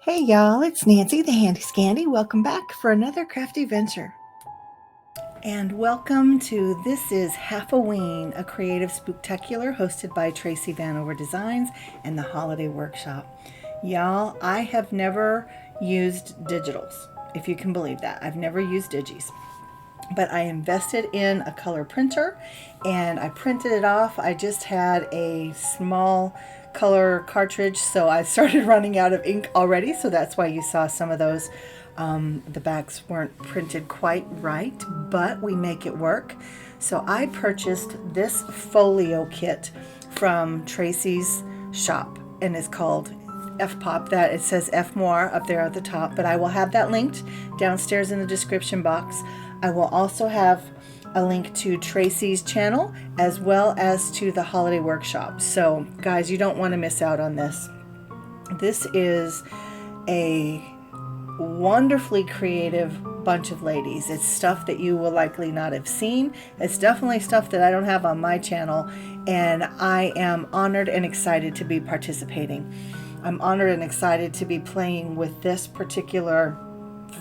Hey y'all, it's Nancy the Handy Scandy. Welcome back for another crafty venture. And welcome to This is Halfaween, a creative spooktacular hosted by Tracy Vanover Designs and the Holiday Workshop. Y'all, I have never used digitals, if you can believe that. I've never used digis. But I invested in a color printer and I printed it off. I just had a small color cartridge, so I started running out of ink already, so that's why you saw some of those. The backs weren't printed quite right, but we make it work. So I purchased this folio kit from Tracy's shop, and it's called F-Pop. That it says F More up there at the top, but I will have that linked downstairs in the description box. I will also have a link to Tracy's channel as well as to the Holiday Workshop. So guys, you don't want to miss out on this. This is a wonderfully creative bunch of ladies. It's stuff that you will likely not have seen. It's definitely stuff that I don't have on my channel, and I am honored and excited to be participating. I'm honored and excited to be playing with this particular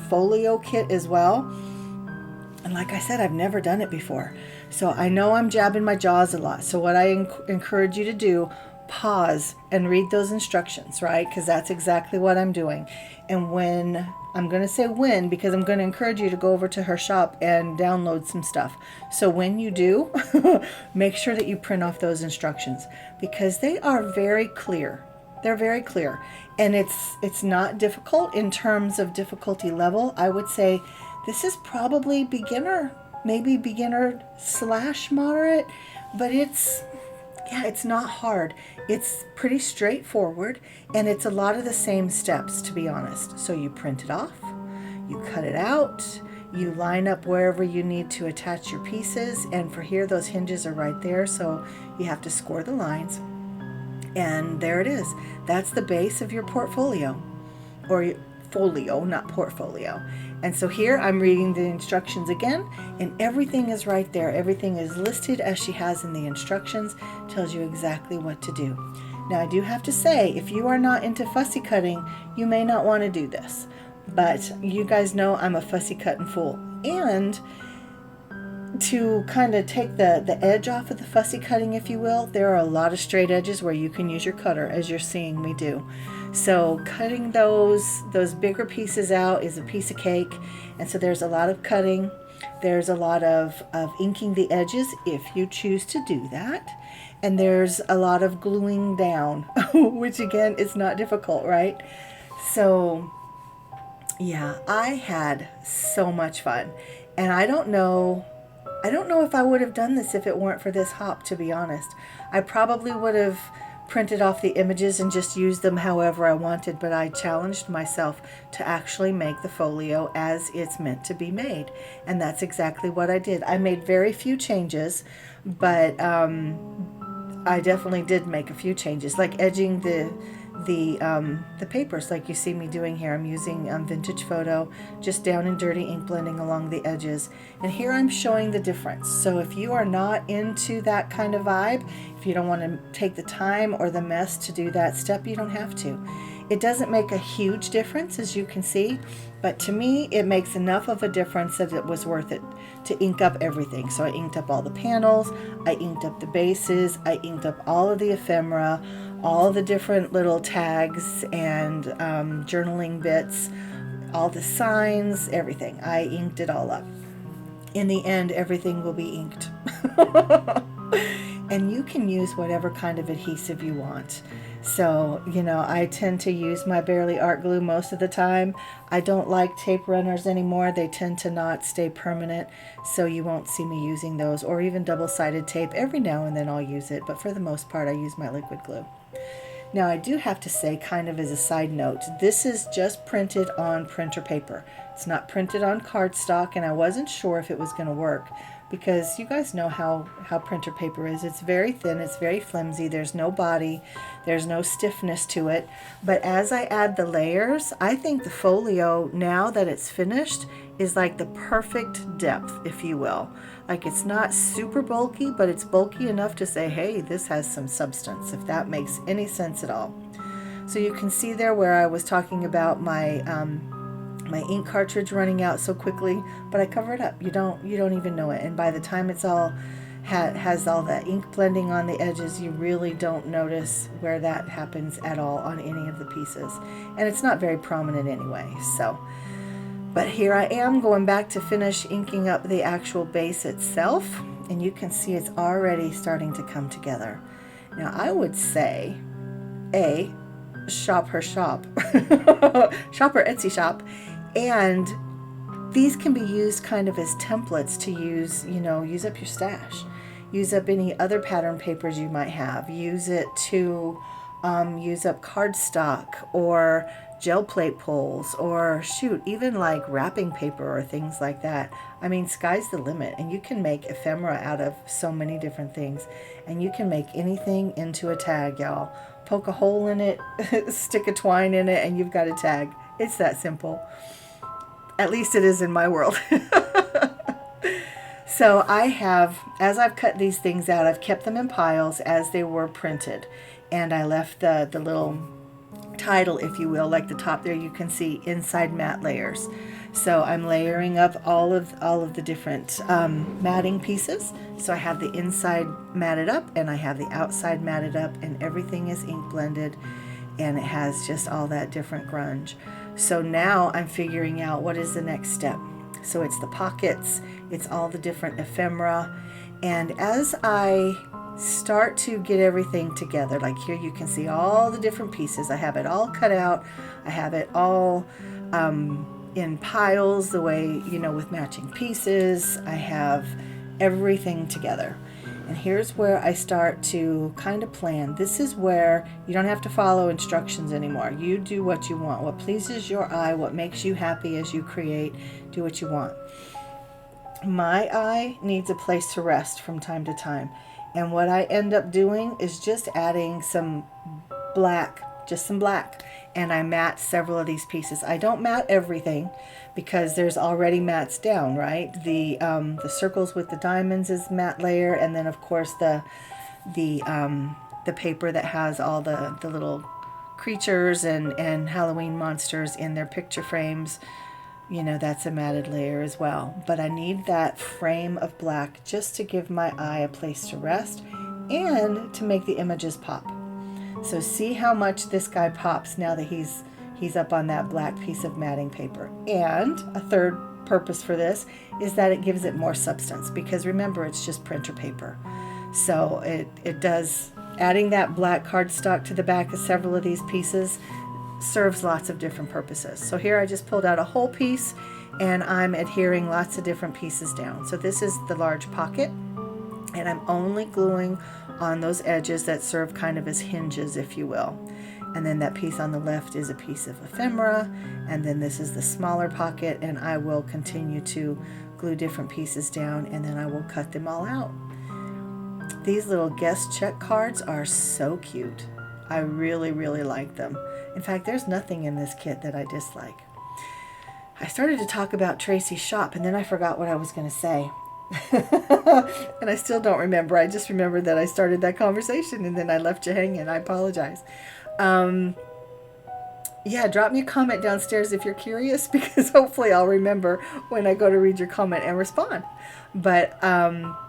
folio kit as well. And like I said, I've never done it before. So I know I'm jabbing my jaws a lot. So what I encourage you to do, pause and read those instructions, right? Because that's exactly what I'm doing. And when, I'm going to say when, because I'm going to encourage you to go over to her shop and download some stuff. So when you do, make sure that you print off those instructions because they are very clear. They're very clear. And it's not difficult in terms of difficulty level. I would say this is probably beginner, maybe beginner / moderate, but it's not hard. It's pretty straightforward, and it's a lot of the same steps, to be honest. So you print it off, you cut it out, you line up wherever you need to attach your pieces, and for here, those hinges are right there, so you have to score the lines. And there it is. That's the base of your portfolio, or folio, not portfolio. And so here I'm reading the instructions again, and everything is right there. Everything is listed as she has in the instructions, tells you exactly what to do. Now I do have to say, if you are not into fussy cutting, you may not want to do this. But you guys know I'm a fussy cutting fool. And to kind of take the edge off of the fussy cutting, if you will, there are a lot of straight edges where you can use your cutter, as you're seeing me do. So cutting those bigger pieces out is a piece of cake, and so there's a lot of cutting. There's a lot of inking the edges if you choose to do that, and there's a lot of gluing down, which again is not difficult, right? So yeah, I had so much fun, and I don't know if I would have done this if it weren't for this hop, to be honest. I probably would have printed off the images and just used them however I wanted, but I challenged myself to actually make the folio as it's meant to be made, and that's exactly what I did. I made very few changes, but I definitely did make a few changes, like edging the papers like you see me doing here. I'm using vintage photo, just down and dirty ink blending along the edges, and here I'm showing the difference. So if you are not into that kind of vibe, if you don't want to take the time or the mess to do that step, you don't have to. It doesn't make a huge difference, as you can see, but to me it makes enough of a difference that it was worth it to ink up everything. So I inked up all the panels, I inked up the bases, I inked up all of the ephemera, all the different little tags and journaling bits, all the signs, everything. I inked it all up. In the end, everything will be inked. And you can use whatever kind of adhesive you want. So, you know, I tend to use my Barely Art Glue most of the time. I don't like tape runners anymore. They tend to not stay permanent, so you won't see me using those, or even double-sided tape. Every now and then I'll use it, but for the most part I use my liquid glue. Now I do have to say, kind of as a side note, this is just printed on printer paper. It's not printed on cardstock, and I wasn't sure if it was going to work because you guys know how printer paper is. It's very thin, it's very flimsy, there's no body, there's no stiffness to it. But as I add the layers, I think the folio, now that it's finished, is like the perfect depth, if you will. Like, it's not super bulky, but it's bulky enough to say, hey, this has some substance, if that makes any sense at all. So you can see there where I was talking about my my ink cartridge running out so quickly, but I cover it up. You don't even know it. And by the time it's all has all that ink blending on the edges, you really don't notice where that happens at all on any of the pieces. And it's not very prominent anyway. So, but here I am going back to finish inking up the actual base itself, and you can see it's already starting to come together. Now I would say, shop her shop, shop her Etsy shop, and these can be used kind of as templates to use, use up your stash. Use up any other pattern papers you might have. Use it to use up cardstock or gel plate pulls, or shoot, even like wrapping paper or things like that. I mean, sky's the limit, and you can make ephemera out of so many different things, and you can make anything into a tag, y'all. Poke a hole in it, stick a twine in it, and you've got a tag. It's that simple. At least it is in my world. So I have, as I've cut these things out, I've kept them in piles as they were printed. And I left the little title, if you will, like the top there, you can see inside mat layers. So I'm layering up all of the different matting pieces. So I have the inside matted up and I have the outside matted up, and everything is ink blended, and it has just all that different grunge. So now I'm figuring out what is the next step. So it's the pockets, it's all the different ephemera, and as I start to get everything together, like here you can see all the different pieces. I have it all cut out. I have it all in piles the way, with matching pieces. I have everything together. And here's where I start to kind of plan. This is where you don't have to follow instructions anymore. You do what you want, what pleases your eye, what makes you happy as you create. Do what you want. My eye needs a place to rest from time to time. And what I end up doing is just adding some black, just some black. And I mat several of these pieces. I don't mat everything because there's already mats down, right? The circles with the diamonds is matte layer, and then of course the paper that has all the little creatures and Halloween monsters in their picture frames, that's a matted layer as well. But I need that frame of black just to give my eye a place to rest and to make the images pop. So see how much this guy pops now that he's up on that black piece of matting paper. And a third purpose for this is that it gives it more substance, because remember, it's just printer paper. So it does, adding that black cardstock to the back of several of these pieces serves lots of different purposes. So here I just pulled out a whole piece and I'm adhering lots of different pieces down. So this is the large pocket, and I'm only gluing on those edges that serve kind of as hinges, if you will. And then that piece on the left is a piece of ephemera, and then this is the smaller pocket, and I will continue to glue different pieces down, and then I will cut them all out. These little guest check cards are so cute. I really, really like them. In fact, there's nothing in this kit that I dislike. I started to talk about Tracy's shop, and then I forgot what I was going to say. And I still don't remember. I just remembered that I started that conversation and then I left you hanging. I apologize. Yeah, drop me a comment downstairs if you're curious, because hopefully I'll remember when I go to read your comment and respond. But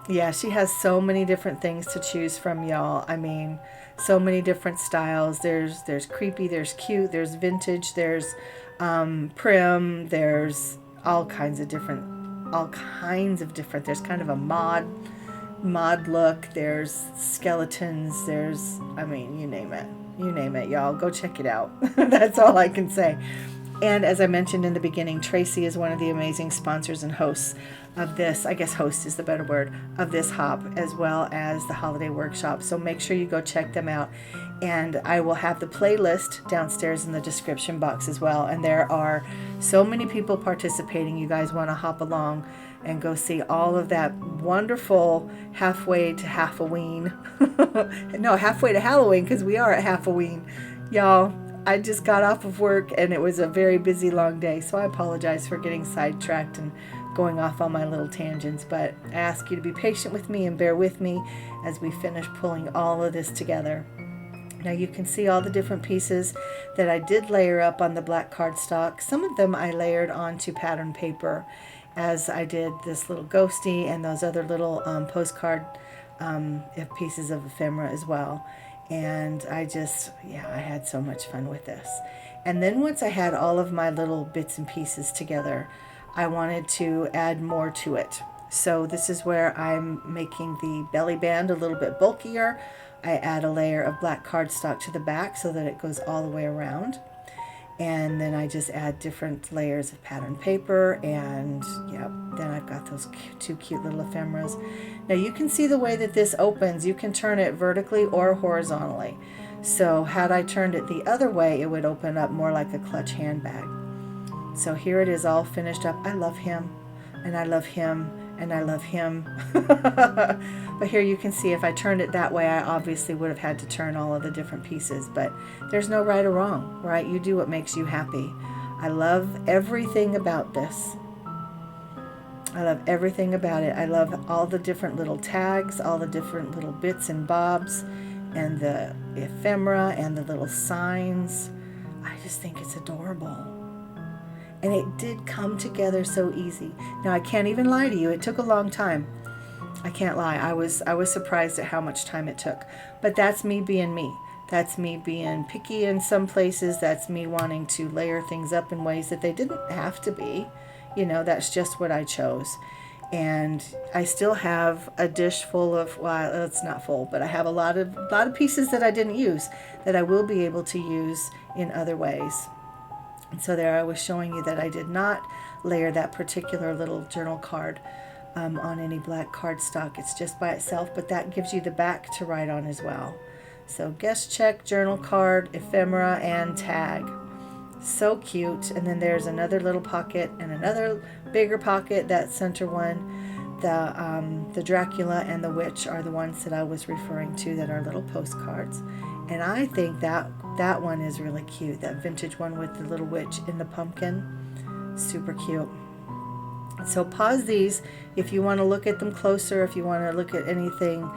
yeah, she has so many different things to choose from, y'all. I mean, so many different styles. There's creepy, there's cute, there's vintage, there's prim, there's all kinds of different. There's kind of a mod look, there's skeletons, there's, I mean, you name it, y'all. Go check it out. That's all I can say. And as I mentioned in the beginning, Tracy is one of the amazing sponsors and hosts of this, I guess host is the better word, of this hop, as well as the holiday workshop. So make sure you go check them out. And I will have the playlist downstairs in the description box as well. And there are so many people participating. You guys want to hop along and go see all of that wonderful halfway to Halfaween. No, halfway to Halloween, because we are at Halfaween. Y'all, I just got off of work and it was a very busy, long day. So I apologize for getting sidetracked and going off on my little tangents. But I ask you to be patient with me and bear with me as we finish pulling all of this together. Now you can see all the different pieces that I did layer up on the black cardstock. Some of them I layered onto pattern paper, as I did this little ghosty and those other little postcard pieces of ephemera as well. And I had so much fun with this. And then once I had all of my little bits and pieces together, I wanted to add more to it. So this is where I'm making the belly band a little bit bulkier. I add a layer of black cardstock to the back so that it goes all the way around. And then I just add different layers of pattern paper, and then I've got those two cute little ephemeras. Now you can see the way that this opens. You can turn it vertically or horizontally. So had I turned it the other way, it would open up more like a clutch handbag. So here it is all finished up. I love him, and I love him, and I love him. But here you can see if I turned it that way, I obviously would have had to turn all of the different pieces, but there's no right or wrong, right? You do what makes you happy. I love everything about this. I love everything about it. I love all the different little tags, all the different little bits and bobs, and the ephemera and the little signs. I just think it's adorable. And it did come together so easy. Now I can't even lie to you, it took a long time. I can't lie. I was surprised at how much time it took. But that's me being me. That's me being picky in some places. That's me wanting to layer things up in ways that they didn't have to be. You know, that's just what I chose. And I still have a dish full of, well, it's not full, but I have a lot of pieces that I didn't use that I will be able to use in other ways. And so there I was showing you that I did not layer that particular little journal card on any black cardstock. It's just by itself, but that gives you the back to write on as well. So guest check, journal card, ephemera, and tag. So cute. And then there's another little pocket and another bigger pocket. That center one, the Dracula and the witch are the ones that I was referring to that are little postcards. And I think that one is really cute. That vintage one with the little witch in the pumpkin. Super cute. So pause these if you want to look at them closer, if you want to look at anything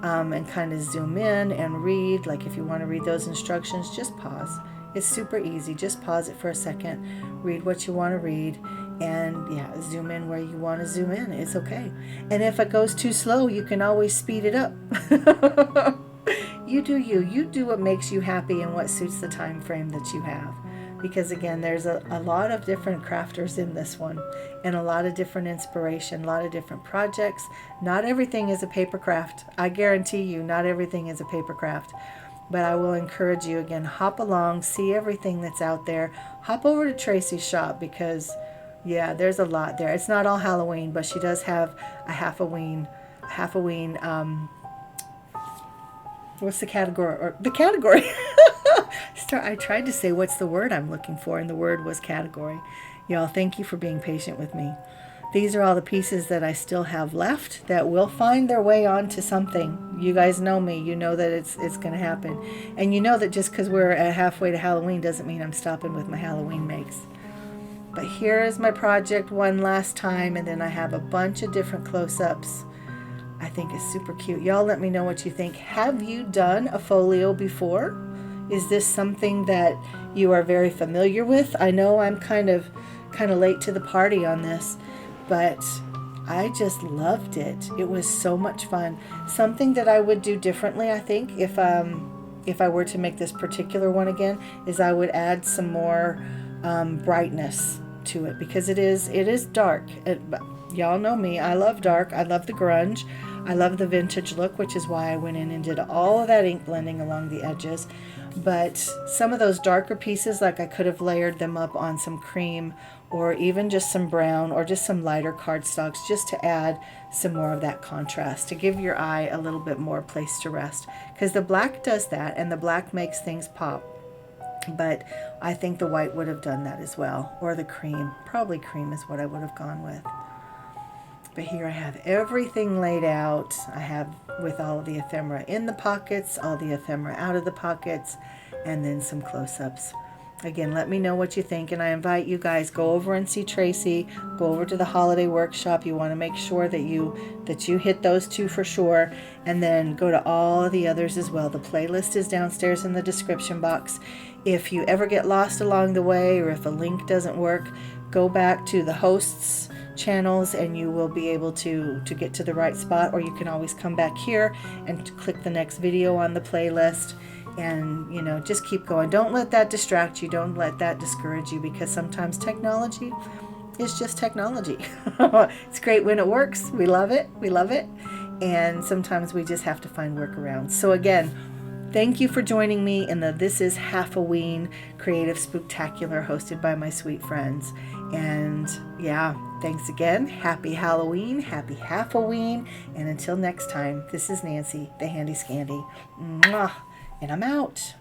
and kind of zoom in and read. Like if you want to read those instructions, just pause. It's super easy. Just pause it for a second, read what you want to read, and zoom in where you want to zoom in. It's okay. And if it goes too slow, you can always speed it up. You do you. You do what makes you happy and what suits the time frame that you have. Because again, there's a lot of different crafters in this one, and a lot of different inspiration, a lot of different projects. Not everything is a paper craft. I guarantee you, not everything is a paper craft. But I will encourage you, again, hop along, see everything that's out there. Hop over to Tracy's shop because, there's a lot there. It's not all Halloween, but she does have a Halfaween, what's the category? Or the category. I tried to say what's the word I'm looking for, and the word was category. Y'all, thank you for being patient with me. These are all the pieces that I still have left that will find their way onto something. You guys know me. You know that it's going to happen. And you know that just because we're halfway to Halloween doesn't mean I'm stopping with my Halloween makes. But here is my project one last time, and then I have a bunch of different close-ups. I think it's super cute. Y'all let me know what you think. Have you done a folio before? Is this something that you are very familiar with? I know I'm kind of late to the party on this, but I just loved it. It was so much fun. Something that I would do differently, I think, if I were to make this particular one again, is I would add some more brightness to it, because it is dark. Y'all know me. I love dark. I love the grunge. I love the vintage look, which is why I went in and did all of that ink blending along the edges. But some of those darker pieces, like I could have layered them up on some cream or even just some brown or just some lighter cardstocks, just to add some more of that contrast, to give your eye a little bit more place to rest. Because the black does that, and the black makes things pop. But I think the white would have done that as well, or the cream. Probably cream is what I would have gone with. But here I have everything laid out. I have with all of the ephemera in the pockets, all the ephemera out of the pockets, and then some close-ups. Again, let me know what you think, and I invite you guys, go over and see Tracy, go over to the holiday workshop. You want to make sure that you hit those two for sure, and then go to all of the others as well. The playlist is downstairs in the description box. If you ever get lost along the way, or if a link doesn't work, go back to the hosts channels and you will be able to get to the right spot, or you can always come back here and click the next video on the playlist. And just keep going. Don't let that distract you. Don't let that discourage you, because sometimes technology is just technology. It's great when it works. We love it. And sometimes we just have to find workarounds. So again, thank you for joining me in the This is Halfaween Creative Spooktacular, hosted by my sweet friends. And yeah, thanks again. Happy Halloween, happy Halfaween, and until next time, this is Nancy, the Handy Scandy. Mwah. And I'm out.